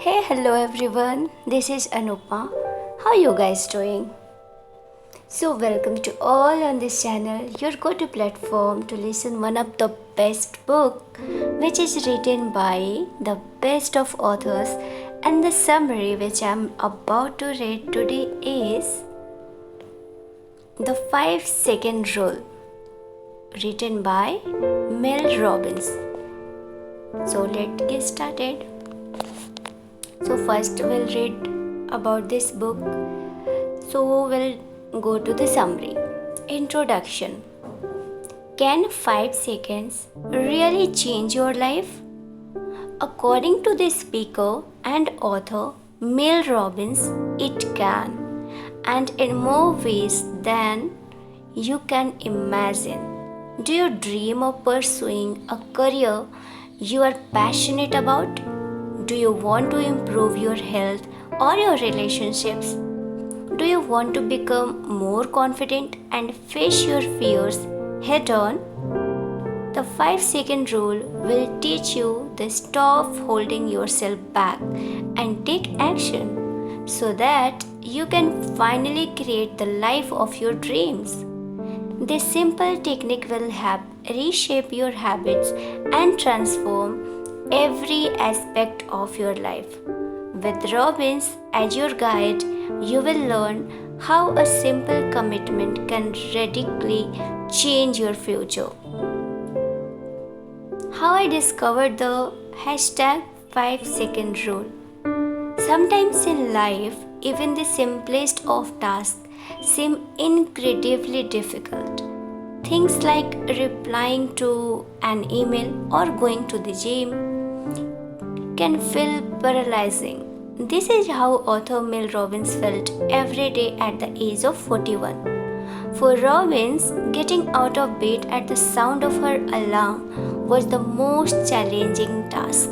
Hey, hello everyone. This is Anupa. How you guys doing? So welcome to all on this channel, your go-to platform to listen one of the best book which is written by the best of authors, and the summary which I'm about to read today is The 5-Second Rule, written by Mel Robbins. So let's get started. So first we'll read about this book. So we'll go to the summary. Introduction. Can 5 seconds really change your life? According to the speaker and author Mel Robbins, it can, and in more ways than you can imagine. Do you dream of pursuing a career you are passionate about? Do you want to improve your health or your relationships? Do you want to become more confident and face your fears head on? The 5-second rule will teach you to stop holding yourself back and take action so that you can finally create the life of your dreams. This simple technique will help reshape your habits and transform every aspect of your life. With Robbins as your guide, you will learn how a simple commitment can radically change your future. How I discovered the hashtag 5-second rule. Sometimes in life, even the simplest of tasks seem incredibly difficult. Things like replying to an email or going to the gym can feel paralyzing. This is how author Mel Robbins felt every day at the age of 41. For Robbins, getting out of bed at the sound of her alarm was the most challenging task.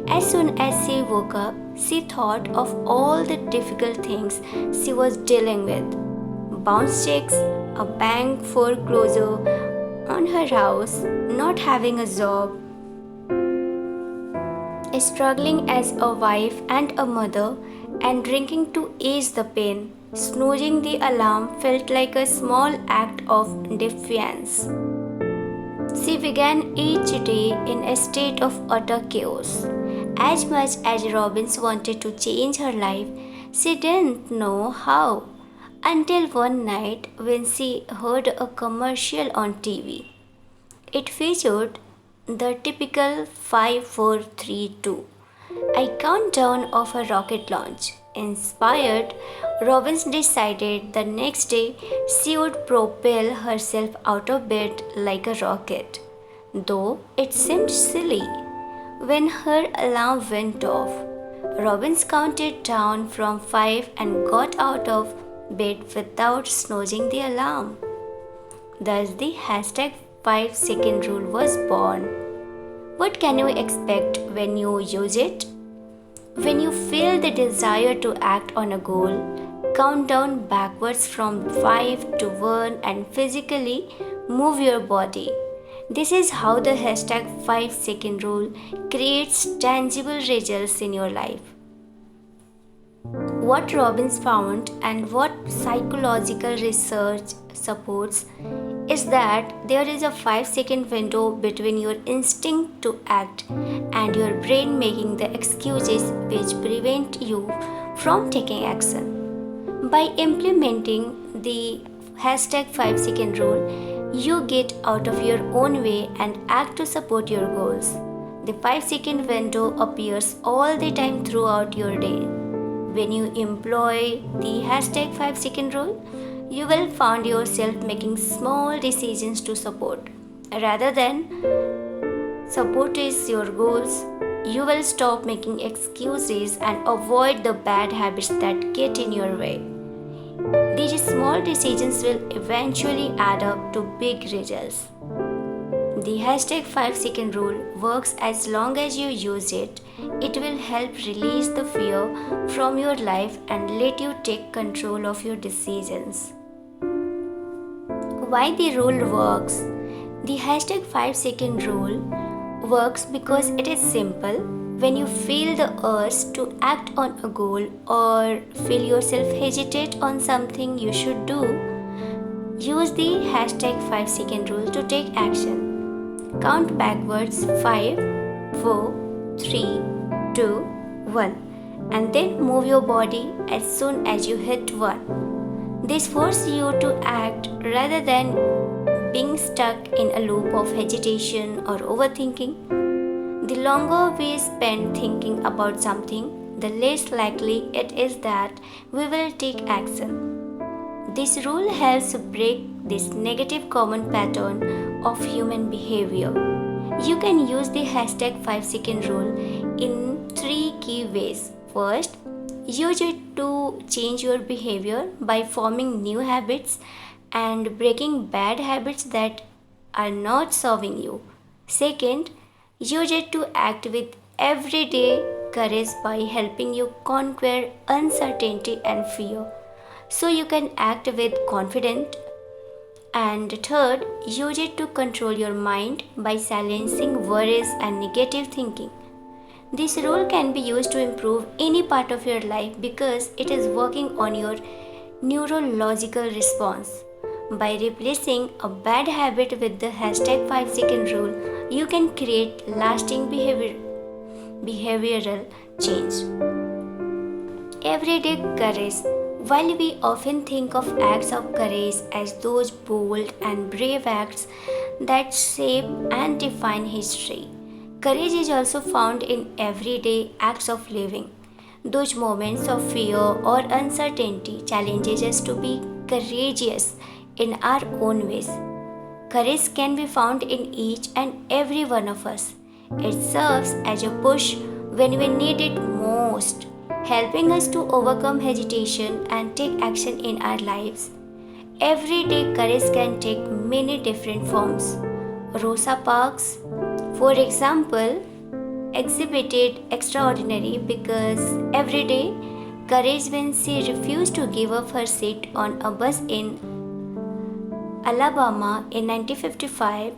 As soon as she woke up, she thought of all the difficult things she was dealing with: bounce checks, a bank foreclosure on her house, not having a job, struggling as a wife and a mother, and drinking to ease the pain. Snoozing the alarm felt like a small act of defiance. She began each day in a state of utter chaos. As much as Robbins wanted to change her life, she didn't know how until one night when she heard a commercial on TV. It featured the typical 5, 4, 3, 2, a countdown of a rocket launch. Inspired, Robbins decided the next day she would propel herself out of bed like a rocket. Though it seemed silly, when her alarm went off, Robbins counted down from 5 and got out of bed without snoozing the alarm. Thus, the hashtag 5-second rule was born. What can you expect when you use it? When you feel the desire to act on a goal, count down backwards from 5 to 1 and physically move your body. This is how the hashtag 5-second rule creates tangible results in your life. What Robbins found and what psychological research supports is that there is a 5-second window between your instinct to act and your brain making the excuses which prevent you from taking action. By implementing the hashtag 5-second rule, you get out of your own way and act to support your goals. The 5-second window appears all the time throughout your day. When you employ the hashtag 5-second rule, you will find yourself making small decisions to support. Rather than support is your goals, you will stop making excuses and avoid the bad habits that get in your way. These small decisions will eventually add up to big results. The hashtag 5-second rule works as long as you use it. It will help release the fear from your life and let you take control of your decisions. Why the rule works? The hashtag 5-second rule works because it is simple, When you feel the urge to act on a goal or feel yourself hesitate on something you should do, use the hashtag 5-second rule to take action. Count backwards 5, 4, 3, 2, 1, and then move your body as soon as you hit 1. This forces you to act rather than being stuck in a loop of hesitation or overthinking. The longer we spend thinking about something, the less likely it is that we will take action. This rule helps break this negative common pattern of human behavior. You can use the hashtag 5-second rule in 3 key ways. First, use it to change your behavior by forming new habits and breaking bad habits that are not serving you. Second, use it to act with everyday courage by helping you conquer uncertainty and fear so you can act with confidence. And third, use it to control your mind by silencing worries and negative thinking. This rule can be used to improve any part of your life because it is working on your neurological response. By replacing a bad habit with the hashtag 5-second rule, you can create lasting behavioral change. Everyday courage. While we often think of acts of courage as those bold and brave acts that shape and define history, courage is also found in everyday acts of living. Those moments of fear or uncertainty challenges us to be courageous in our own ways. Courage can be found in each and every one of us. It serves as a push when we need it most, helping us to overcome hesitation and take action in our lives. Everyday courage can take many different forms. Rosa Parks, for example, exhibited extraordinary because everyday courage when she refused to give up her seat on a bus in Alabama in 1955.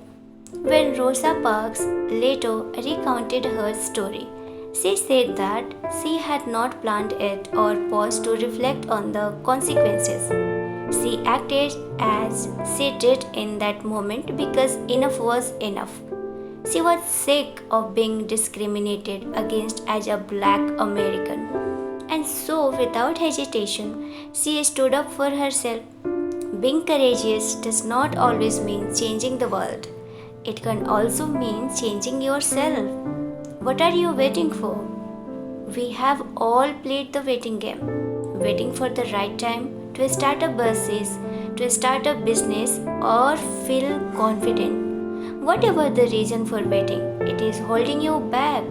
When Rosa Parks later recounted her story, she said that she had not planned it or paused to reflect on the consequences. She acted as she did in that moment because enough was enough. She was sick of being discriminated against as a black American. And so, without hesitation, she stood up for herself. Being courageous does not always mean changing the world. It can also mean changing yourself. What are you waiting for? We have all played the waiting game, waiting for the right time to start a business, to start a business, or feel confident. Whatever the reason for waiting, it is holding you back.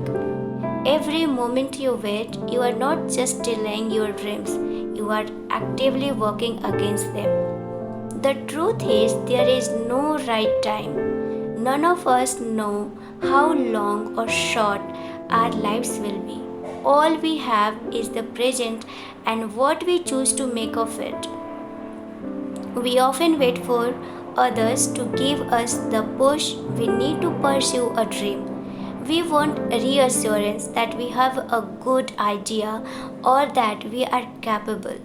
Every moment you wait, you are not just delaying your dreams, you are actively working against them. The truth is, there is no right time. None of us know how long or short our lives will be. All we have is the present and what we choose to make of it. We often wait for others to give us the push we need to pursue a dream. We want reassurance that we have a good idea or that we are capable.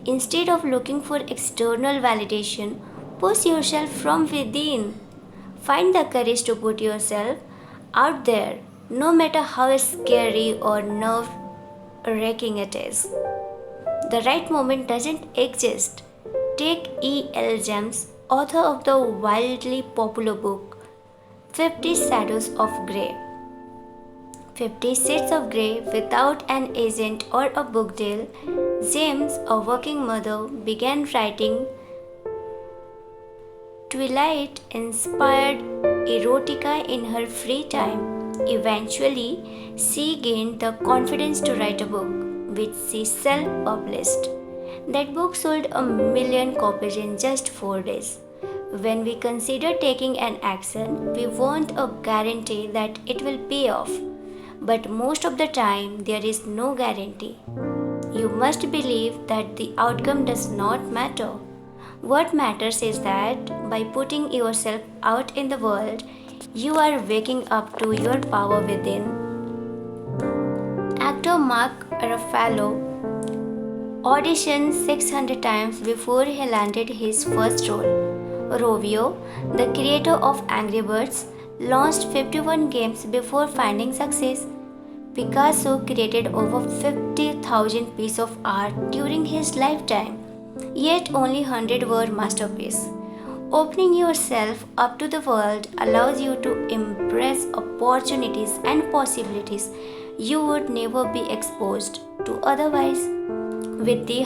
Instead of looking for external validation, push yourself from within. Find the courage to put yourself out there, no matter how scary or nerve wracking it is. The right moment doesn't exist. Take E.L. James, author of the wildly popular book 50 Shadows of Grey. 50 Shades of Grey. Without an agent or a book deal, James, a working mother, began writing Twilight-inspired erotica in her free time. Eventually, she gained the confidence to write a book, which she self-published. That book sold 1 million copies in just 4 days. When we consider taking an action, we want a guarantee that it will pay off. But most of the time, there is no guarantee. You must believe that the outcome does not matter. What matters is that by putting yourself out in the world, you are waking up to your power within. Actor Mark Ruffalo auditioned 600 times before he landed his first role. Rovio, the creator of Angry Birds, launched 51 games before finding success. Picasso created over 50,000 pieces of art during his lifetime, yet only 100 were masterpieces. Opening yourself up to the world allows you to embrace opportunities and possibilities you would never be exposed to otherwise. With the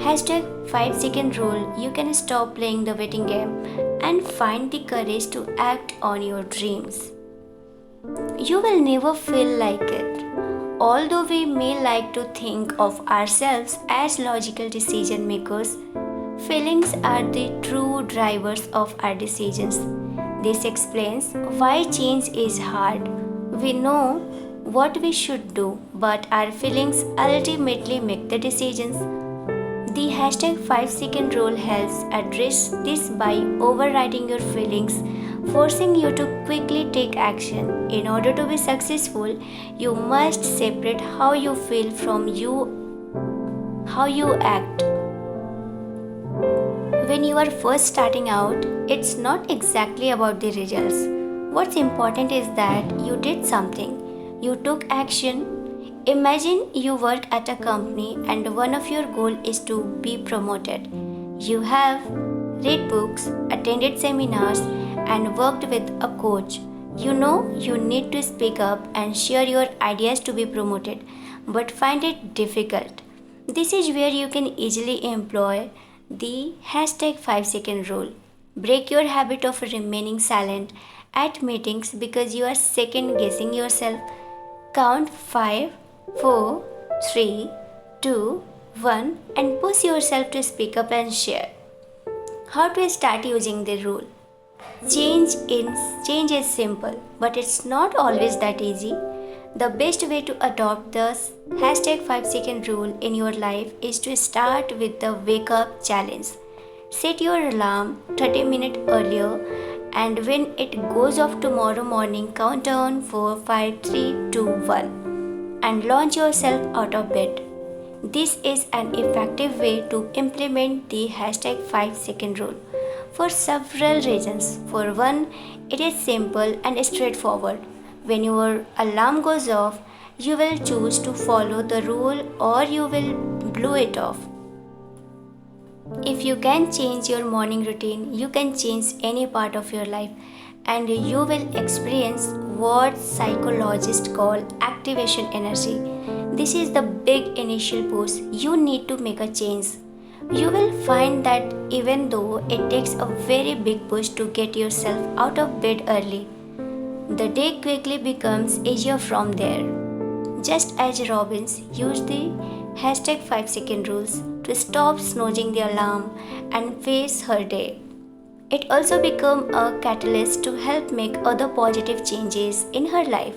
hashtag 5-second rule, you can stop playing the waiting game and find the courage to act on your dreams. You will never feel like it. Although we may like to think of ourselves as logical decision makers, feelings are the true drivers of our decisions. This explains why change is hard. We know what we should do, but our feelings ultimately make the decisions. The hashtag 5-second rule helps address this by overriding your feelings, forcing you to quickly take action. In order to be successful, you must separate how you feel from how you act. When you are first starting out, it's not exactly about the results. What's important is that you did something. You took action. Imagine you work at a company and one of your goals is to be promoted. You have read books, attended seminars, and worked with a coach. You know you need to speak up and share your ideas to be promoted, but find it difficult. This is where you can easily employ the hashtag 5-second rule. Break your habit of remaining silent at meetings because you are second guessing yourself. Count 5, 4, 3, 2, 1 and push yourself to speak up and share. How to start using the rule? Change is simple, but it's not always that easy. The best way to adopt the hashtag 5-second rule in your life is to start with the wake up challenge. Set your alarm 30 minutes earlier, and when it goes off tomorrow morning, count down 4, 5, 3, 2, 1 and launch yourself out of bed. This is an effective way to implement the hashtag 5-second rule for several reasons. For one, it is simple and straightforward. When your alarm goes off, you will choose to follow the rule or you will blow it off. If you can change your morning routine, you can change any part of your life and you will experience what psychologists call activation energy. This is the big initial push you need to make a change. You will find that even though it takes a very big push to get yourself out of bed early, the day quickly becomes easier from there. Just as Robbins used the hashtag 5-second rules to stop snoozing the alarm and face her day, it also became a catalyst to help make other positive changes in her life.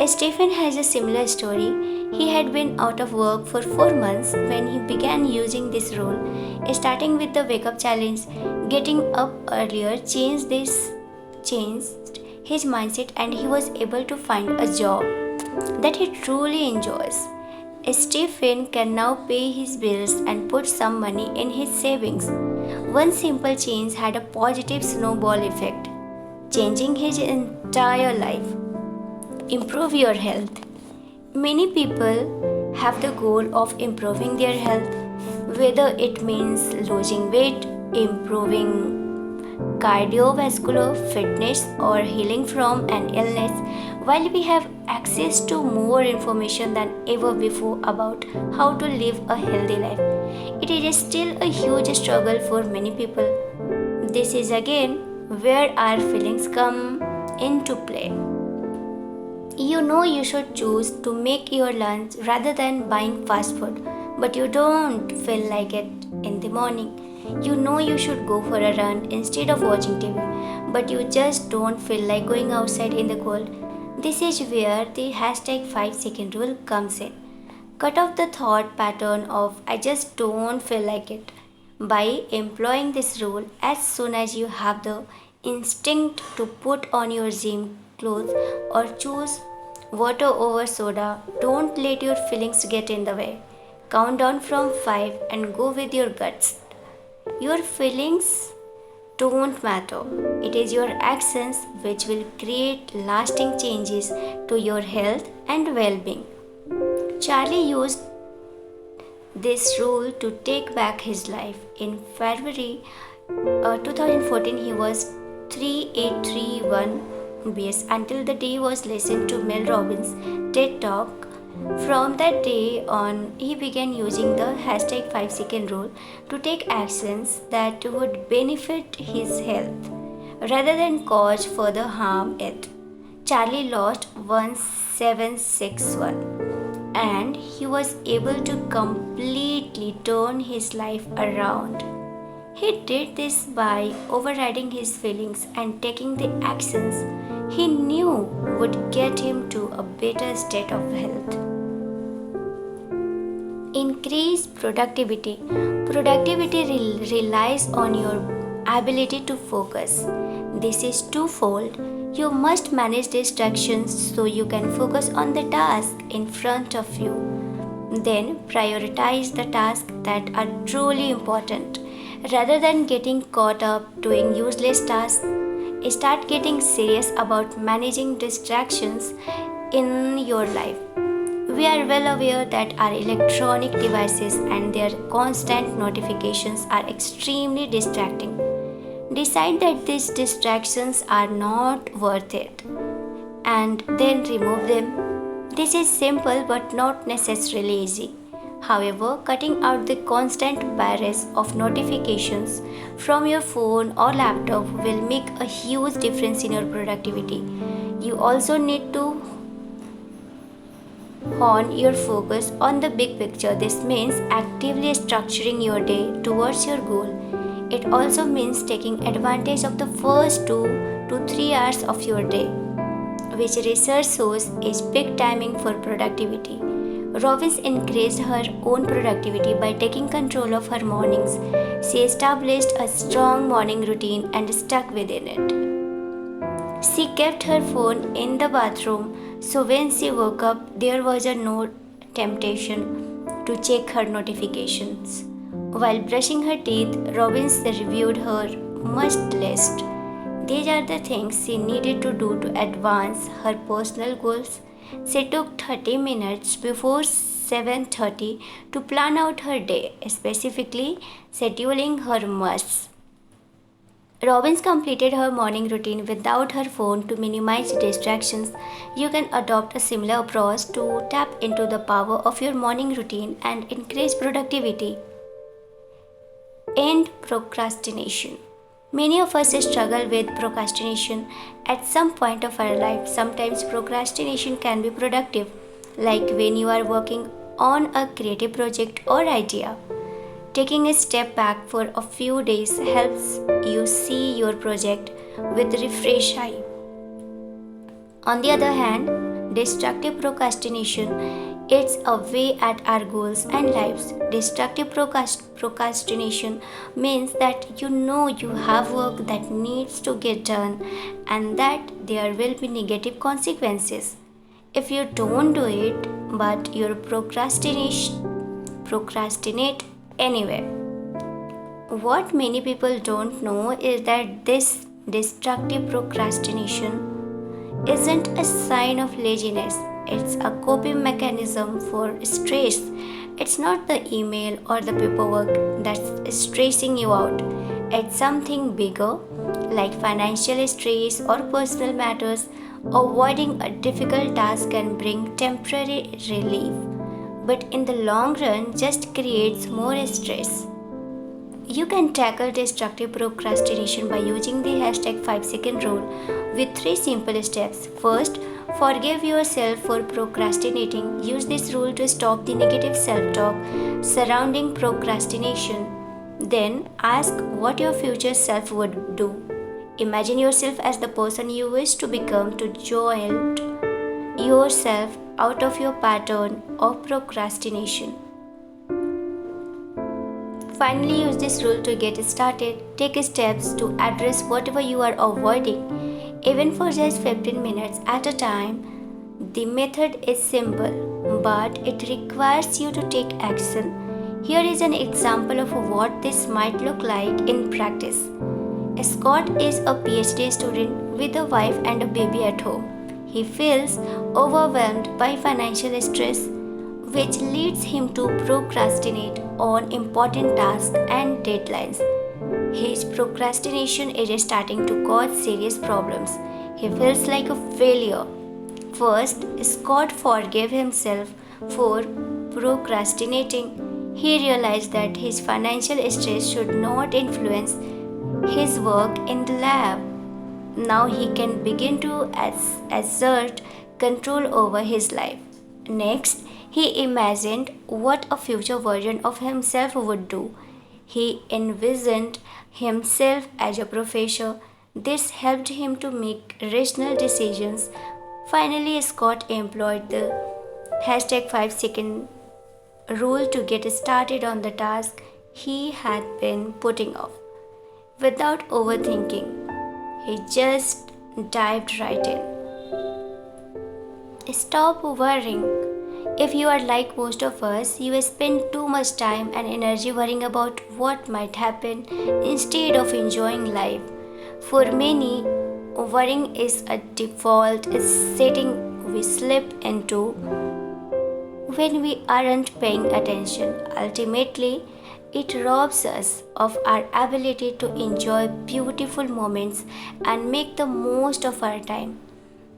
Stephen has a similar story. He had been out of work for 4 months when he began using this rule. Starting with the wake up challenge, getting up earlier changed his mindset and he was able to find a job that he truly enjoys. Stephen can now pay his bills and put some money in his savings. One simple change had a positive snowball effect, changing his entire life. Improve your health. Many people have the goal of improving their health, whether it means losing weight, improving cardiovascular fitness, or healing from an illness. While we have access to more information than ever before about how to live a healthy life, it is still a huge struggle for many people. This is again where our feelings come into play. You know you should choose to make your lunch rather than buying fast food, but you don't feel like it in the morning. You know you should go for a run instead of watching TV, but you just don't feel like going outside in the cold. This is where the hashtag 5-second rule comes in. Cut off the thought pattern of I just don't feel like it. By employing this rule, as soon as you have the instinct to put on your gym clothes or choose Water over soda. Don't let your feelings get in the way. Count down from 5 and go with your guts. Your feelings don't matter. It is your actions which will create lasting changes to your health and well being. Charlie used this rule to take back his life. In February 2014, he was 3831 BS until the day was listened to Mel Robbins TED Talk. From that day on, he began using the hashtag 5-second rule to take actions that would benefit his health rather than cause further harm it. Charlie lost 1761 and he was able to completely turn his life around. He did this by overriding his feelings and taking the actions he knew would get him to a better state of health. Increase productivity. Productivity relies on your ability to focus. This is twofold. You must manage distractions so you can focus on the task in front of you. Then prioritize the tasks that are truly important. Rather than getting caught up doing useless tasks, start getting serious about managing distractions in your life. We are well aware that our electronic devices and their constant notifications are extremely distracting. Decide that these distractions are not worth it and then remove them. This is simple but not necessarily easy. However, cutting out the constant barrage of notifications from your phone or laptop will make a huge difference in your productivity. You also need to hone your focus on the big picture. This means actively structuring your day towards your goal. It also means taking advantage of the first 2 to 3 hours of your day, which research shows is peak timing for productivity. Robbins increased her own productivity by taking control of her mornings. She established a strong morning routine and stuck within it. She kept her phone in the bathroom, so when she woke up, there was no temptation to check her notifications. While brushing her teeth, Robbins reviewed her must list. These are the things she needed to do to advance her personal goals. She took 30 minutes before 7:30 to plan out her day, specifically scheduling her musts. Robbins completed her morning routine without her phone to minimize distractions. You can adopt a similar approach to tap into the power of your morning routine and increase productivity. End procrastination. Many of us struggle with procrastination at some point of our life. Sometimes procrastination can be productive, like when you are working on a creative project or idea. Taking a step back for a few days helps you see your project with refreshed eye. On the other hand, destructive procrastination eats away at our goals and lives. Destructive procrastination means that you know you have work that needs to get done and that there will be negative consequences if you don't do it, but you procrastinate anyway. What many people don't know is that this destructive procrastination isn't a sign of laziness. It's a coping mechanism for stress. It's not the email or the paperwork that's stressing you out. It's something bigger, like financial stress or personal matters. Avoiding a difficult task can bring temporary relief, but in the long run just creates more stress. You can tackle destructive procrastination by using the hashtag 5-second rule with 3 simple steps. First, forgive yourself for procrastinating. Use this rule to stop the negative self-talk surrounding procrastination. Then, ask what your future self would do. Imagine yourself as the person you wish to become to jolt yourself out of your pattern of procrastination. Finally, use this rule to get started. Take steps to address whatever you are avoiding, even for just 15 minutes at a time. The method is simple, but it requires you to take action. Here is an example of what this might look like in practice. Scott is a PhD student with a wife and a baby at home. He feels overwhelmed by financial stress, which leads him to procrastinate on important tasks and deadlines. His procrastination is starting to cause serious problems. He feels like a failure. First, Scott forgave himself for procrastinating. He realized that his financial stress should not influence his work in the lab. Now he can begin to assert control over his life. Next, he imagined what a future version of himself would do. He envisioned himself as a professor. This helped him to make rational decisions. Finally, Scott employed the hashtag 5-second rule to get started on the task he had been putting off. Without overthinking, he just dived right in. Stop worrying. If you are like most of us, you spend too much time and energy worrying about what might happen instead of enjoying life. For many, worrying is a default setting we slip into when we aren't paying attention. Ultimately, it robs us of our ability to enjoy beautiful moments and make the most of our time.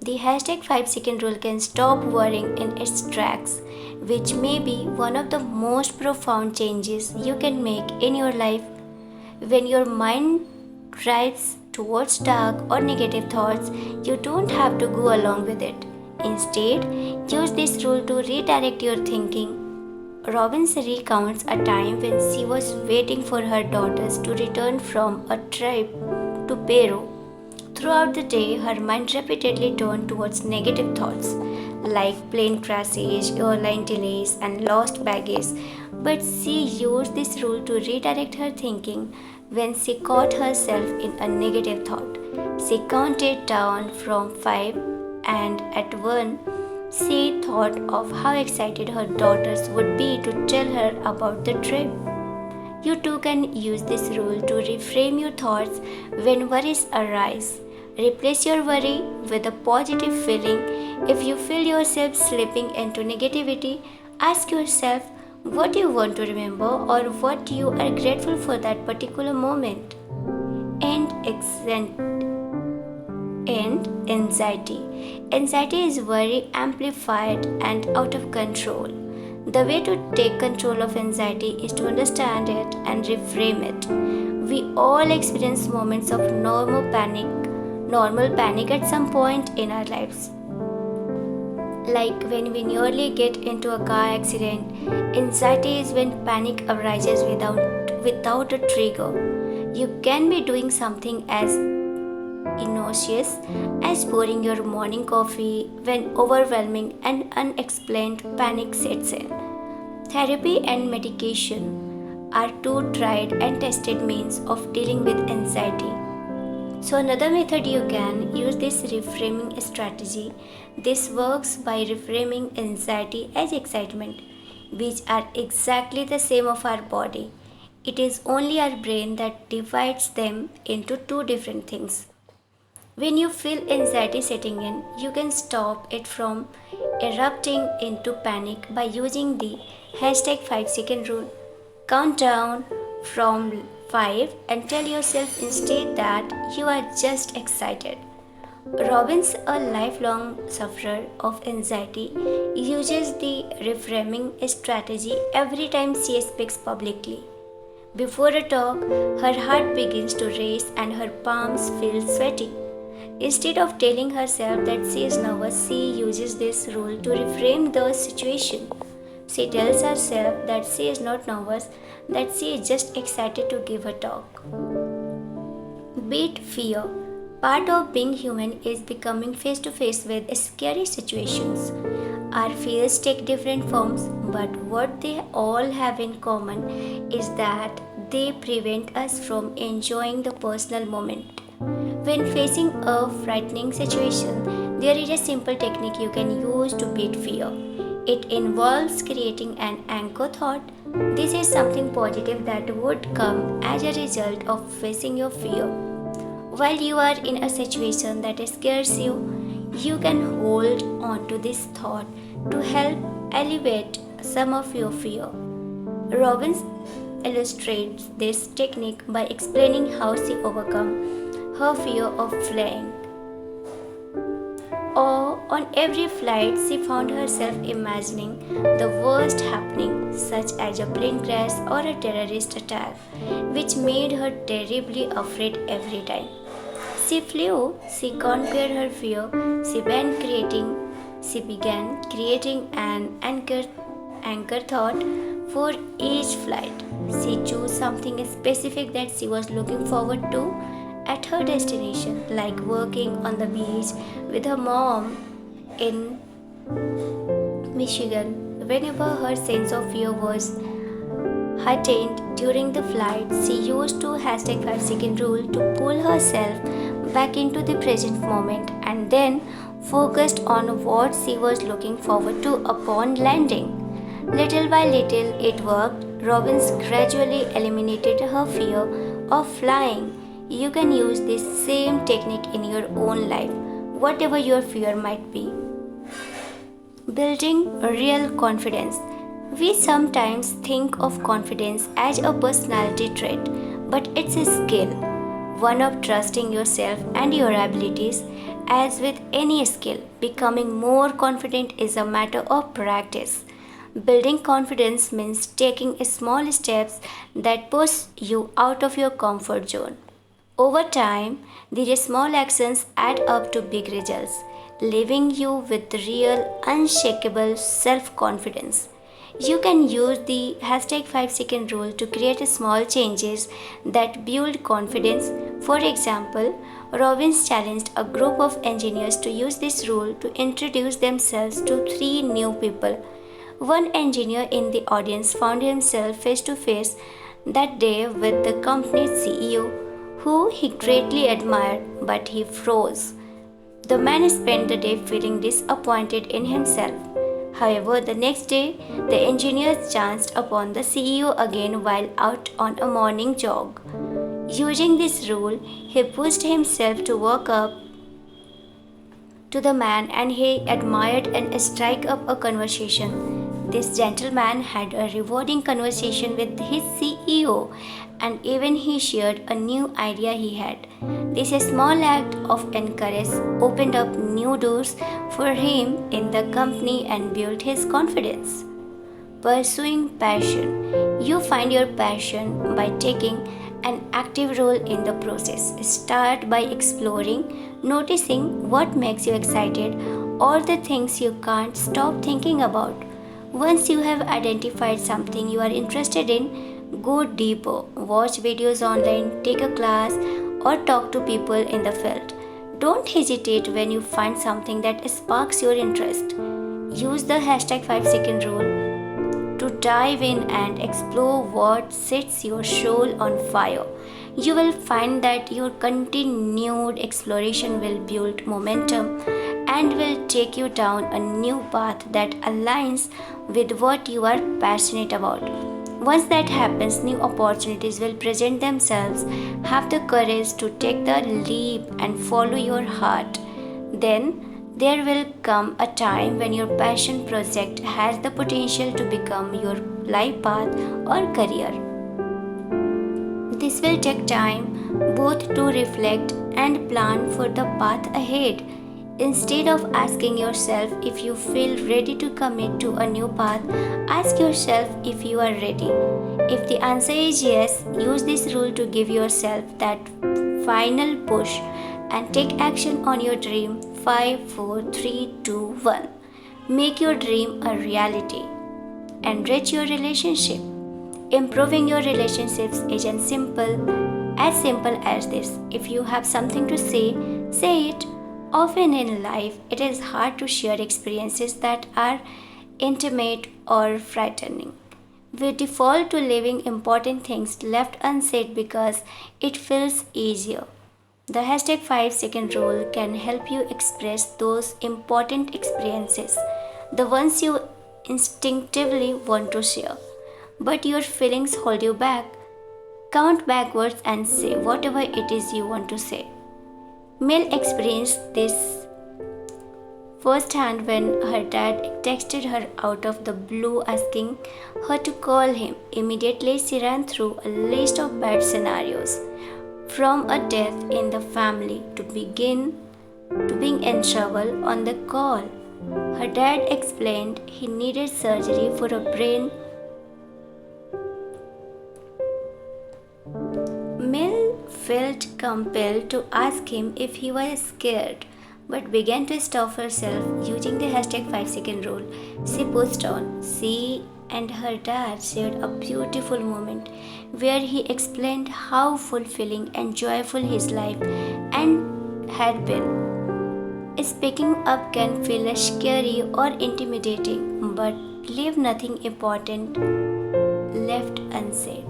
The hashtag 5-second rule can stop worrying in its tracks, which may be one of the most profound changes you can make in your life. When your mind drives towards dark or negative thoughts, you don't have to go along with it. Instead, use this rule to redirect your thinking. Robbins recounts a time when she was waiting for her daughters to return from a trip to Peru. Throughout the day, her mind repeatedly turned towards negative thoughts like plane crashes, airline delays, and lost baggage. But she used this rule to redirect her thinking when she caught herself in a negative thought. She counted down from 5, and at 1, she thought of how excited her daughters would be to tell her about the trip. You too can use this rule to reframe your thoughts when worries arise. Replace your worry with a positive feeling. If you feel yourself slipping into negativity, ask yourself what you want to remember or what you are grateful for that particular moment. And anxiety. Anxiety is very amplified and out of control. The way to take control of anxiety is to understand it and reframe it. We all experience moments of normal panic at some point in our lives. Like when we nearly get into a car accident, anxiety is when panic arises without a trigger. You can be doing something as innocuous as pouring your morning coffee when overwhelming and unexplained panic sets in. Therapy and medication are two tried and tested means of dealing with anxiety. So another method you can use this reframing strategy. This works by reframing anxiety as excitement, which are exactly the same of our body. It is only our brain that divides them into two different things. When you feel anxiety setting in, you can stop it from erupting into panic by using the hashtag 5-second rule. Count down from 5 and tell yourself instead that you are just excited. Robbins, a lifelong sufferer of anxiety, uses the reframing strategy every time she speaks publicly. Before a talk, her heart begins to race and her palms feel sweaty. Instead of telling herself that she is nervous, she uses this rule to reframe the situation. She tells herself that she is not nervous, that she is just excited to give a talk. Beat fear. Part of being human is becoming face to face with scary situations. Our fears take different forms, but what they all have in common is that they prevent us from enjoying the personal moment. When facing a frightening situation, There is a simple technique you can use to beat fear. It involves creating an anchor thought. This is something positive that would come as a result of facing your fear. While you are in a situation that scares you, you can hold on to this thought to help alleviate some of your fear. Robbins illustrates this technique by explaining how she overcome her fear of flying. Or on every flight, she found herself imagining the worst happening, such as a plane crash or a terrorist attack, which made her terribly afraid every time. She flew, she conquered her fear, she began creating an anchor thought for each flight. She chose something specific that she was looking forward to at her destination, like working on the beach with her mom in Michigan. Whenever her sense of fear was heightened during the flight, she used to hashtag 5-second rule to pull herself back into the present moment and then focused on what she was looking forward to upon landing. Little by little, it worked. Robbins gradually eliminated her fear of flying. You can use this same technique in your own life, whatever your fear might be. Building real confidence. We sometimes think of confidence as a personality trait, but it's a skill, one of trusting yourself and your abilities. As with any skill, becoming more confident is a matter of practice. Building confidence means taking small steps that push you out of your comfort zone. Over time, these small actions add up to big results, leaving you with real, unshakable self confidence. You can use the hashtag 5-second rule to create small changes that build confidence. For example, Robbins challenged a group of engineers to use this rule to introduce themselves to three new people. One engineer in the audience found himself face to face that day with the company's CEO, who he greatly admired, but he froze. The man spent the day feeling disappointed in himself. However, the next day, the engineer chanced upon the CEO again while out on a morning jog. Using this rule, he pushed himself to walk up to the man and he admired and strike up a conversation. This gentleman had a rewarding conversation with his CEO and even he shared a new idea he had. This small act of encouragement opened up new doors for him in the company and built his confidence. Pursuing passion. You find your passion by taking an active role in the process. Start by exploring, noticing what makes you excited or the things you can't stop thinking about. Once you have identified something you are interested in, go deeper. Watch videos online, take a class, or talk to people in the field. Don't hesitate when you find something that sparks your interest. Use the hashtag 5-second rule to dive in and explore what sets your soul on fire. You will find that your continued exploration will build momentum and will take you down a new path that aligns with what you are passionate about. Once that happens, new opportunities will present themselves. Have the courage to take the leap and follow your heart. Then there will come a time when your passion project has the potential to become your life path or career. This will take time both to reflect and plan for the path ahead. Instead of asking yourself if you feel ready to commit to a new path, ask yourself if you are ready. If the answer is yes, use this rule to give yourself that final push and take action on your dream. 5, 4, 3, 2, 1. Make your dream a reality. Enrich your relationship. Improving your relationships is as simple as this. If you have something to say it. Often in life, it is hard to share experiences that are intimate or frightening. We default to leaving important things left unsaid because it feels easier. The hashtag 5-second rule can help you express those important experiences, the ones you instinctively want to share, but your feelings hold you back. Count backwards and say whatever it is you want to say. Mel experienced this firsthand when her dad texted her out of the blue asking her to call him. Immediately, she ran through a list of bad scenarios, from a death in the family to being in trouble on the call. Her dad explained he needed surgery for a brain. Mel felt compelled to ask him if he was scared, but began to stop herself using the hashtag 5-second rule. She pushed on. She and her dad shared a beautiful moment where he explained how fulfilling and joyful his life and had been. Speaking up can feel scary or intimidating, but leave nothing important left unsaid.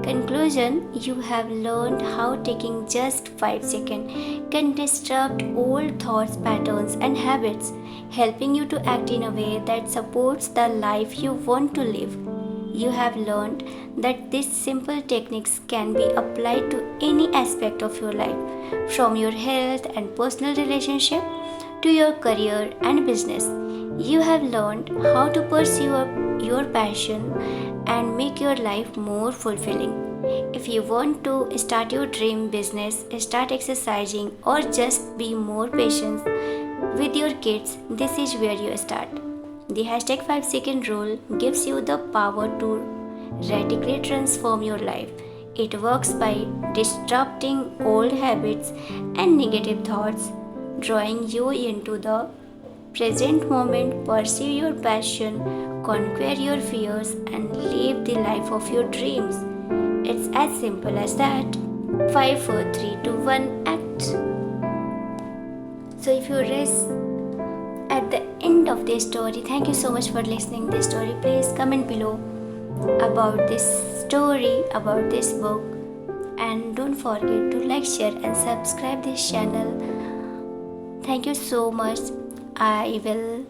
Conclusion: you have learned how taking just 5 seconds can disrupt old thoughts, patterns, and habits, helping you to act in a way that supports the life you want to live. You have learned that these simple techniques can be applied to any aspect of your life, from your health and personal relationship to your career and business. You have learned how to pursue your passion and make your life more fulfilling. If you want to start your dream business, start exercising, or just be more patient with your kids, this is where you start. The hashtag 5-second rule gives you the power to radically transform your life. It works by disrupting old habits and negative thoughts, drawing you into the present moment, pursue your passion, conquer your fears, and live the life of your dreams. It's as simple as that. 5, 4, 3, 2, 1, act. So if you rest at the end of this story, thank you so much for listening this story. Please comment below about this story, about this book, and don't forget to like, share, and subscribe this channel. Thank you so much. I will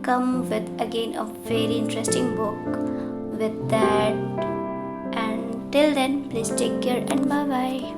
come with again a very interesting book with that. And till then, please take care and bye bye.